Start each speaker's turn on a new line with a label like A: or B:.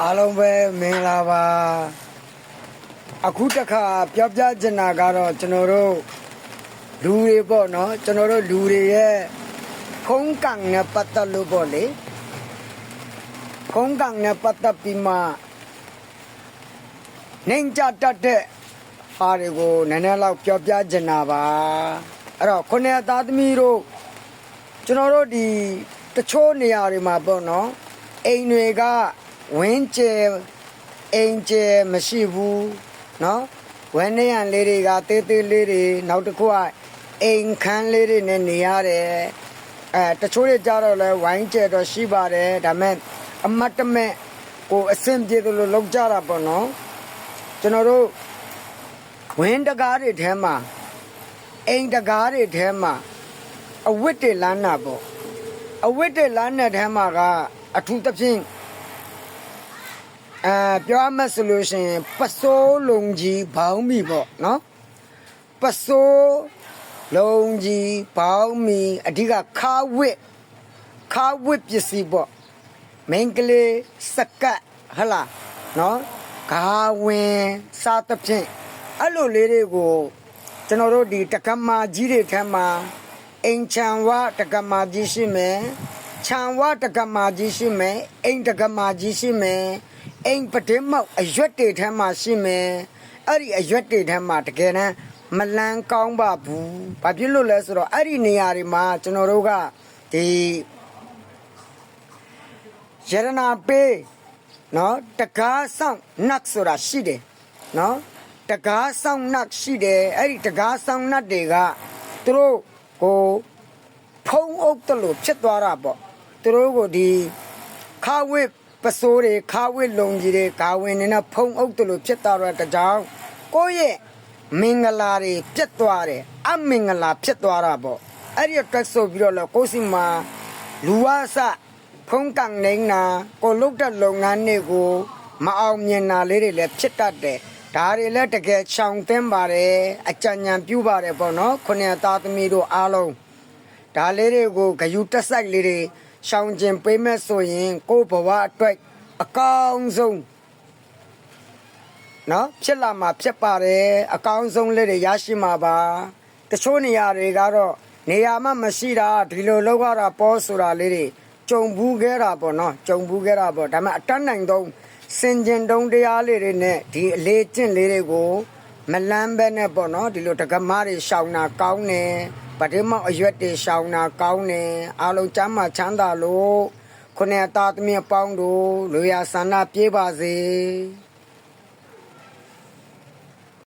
A: အားလုံးပဲမင်္ဂလာပါအခုတစ်ခါပြောပြချင်တာကတော့ကျွန်တော်တို့လူတွေပေါ့နော်ကျွန်တော်တို့လူတွေရဲ့ခုံးကံနဲ့ပတ်သက်လို့ပေါ့လေခုံးကံနဲ့ပတ်သက်ပြီးမှနိုင်ကြတတ်တဲ့အားတွေကိုနည်းနည်းလောက်ပြောပြချင်တာပါအဲ့တော့ခုနှစ်သားသမီးတို့ကျွန်တော်တို့ဒီတချို့နေရာတွေမှာပေါ့နော်အိမ်တွေကဝင်းကျဲအိမ်ကျဲမရှိဘူးเนาะဝင်းနေရန်လေးတွေကတေးသေးလေးတွေနောက်တစ်ခုကအိမ်ခန်းလေးတွေနဲ့နေရတယ်တချို့တွေကြတော့လဲဝိုင်းကျဲတော့ရှိပါတယ်ဒါမဲ့အမတ်တမဲ့ကိုအဆင်ပြေတယ်လို့လောက်ကြတာပေါ့နော်ကျွန်တော်တို့ဝင်းတကားတွေထဲမှာအိမ်တကားတွေထဲမှာအဝတ်တွေလမ်းတာပေါ့အဝတ်တွေလမ်းတဲ့ထဲမှာကအထူးသဖြင့်ပြောမှဆိုလို့ရှိရင်ပစိုးလုံးကြီးဘောင်းမီပေါ့နော်ပစိုးလုံးကြီးဘောင်းမီအဓိကခါဝစ်ပစ္စည်းပေါ့မင်္ဂလေးစကတ်ဟလာနော်ဂါဝင်စားသဖြင့်အဲ့လိုလေးတွေကိုကျွန်တော်တို့ဒီတက္ကမကြီးတွေထဲမှာအိမ်ချံဝတက္ကမကြီးရှိမယ်ခြံဝတက္ကမကြီးရှိမယ်အိမ်တက္ကမကြီးရှိမယ်အိမ်ပဒင်းမောက်အရွက်တွေထဲမှာရှိမယ်အဲ့ဒီအရွက်တွေထဲမှာတကယ်တမ်းမလန်းကောင်းပါဘူးဘာဖြစ်လို့လဲဆိုတော့အဲ့ဒီနေရာတွေမှာကျွန်တော်တို့ကဒီရတနာပေးနော်တကားဆောင်နတ်ဆိုတာရှိတယ်နော်တကားဆောင်နတ်ရှိတယ်အဲ့ဒီတကားဆောင်နတ်တွေကသူတို့ကိုဖုံးအုပ်တယ်လို့ဖြစ်သွားတာပေါ့သူတို့ကိုဒီခါဝစ်ပစိုးတွေခါဝစ်လုံကြီးတွေဂါဝင်နေနဲ့ဖုံးအုပ်တယ်လို့ဖြစ်သွားတဲ့ကြောင့်ကိုယ့်ရဲ့မင်္ဂလာတွေပြတ်သွားတယ်အမင်္ဂလာဖြစ်သွားတာပေါ့အဲ့ဒီအတွက်ဆိုပြီးတော့ကိုယ်စီမှာလူဝါစဖုံးကံနေတာကိုလုတ်တဲ့လုပ်ငန်းတွေကိုမအောင်မြင်တာလေးတွေလည်းဖြစ်တတ်တယ်ဒါတွေလည်းတကယ်ချောင်သင်းပါတယ်အကြံဉာဏ်ပြုပါတယ်ပေါ့နော်ခုနှစ်သားသမီးတို့အားလုံးဒါလေးတွေကိုဂယူတက်ဆိုင်လေးတွေရှောင်ကျင်ပေးမဲ့ဆိုရင်ကိုယ့်ဘဝအတွက်အကောင်းဆုံးနော်ဖြစ်လာမှာဖြစ်ပါတယ်အကောင်းဆုံးလေးတွေရရှိမှာပါတချို့နေရာတွေကတော့နေရာမှမရှိတာဒီလိုလောက်ရတာပေါ်ဆိုတာလေးတွေကြုံဘူးခဲ့တာပေါ့နော်ကြုံဘူးခဲ့တာပေါ့ဒါပေမဲ့အတန်းနိုင်တော့စင်ကျင်တုံးတရားလေးတွေနဲ့ဒီအလေးကျင့်လေးတွေကိုမလန်းပဲနဲ့ပေါ့နော်ဒီလိုတက္ကမတွေရှောင်တာကောင်းတယ်ပဒိမောက်အရွက်တွေရှောင်တာကောင်းတယ်အားလုံးကျမ်းမာချမ်းသာလို့ခုနှစ်သားသမီးအပေါင်းတို့လူရဆန္ဒပြေးပါစေ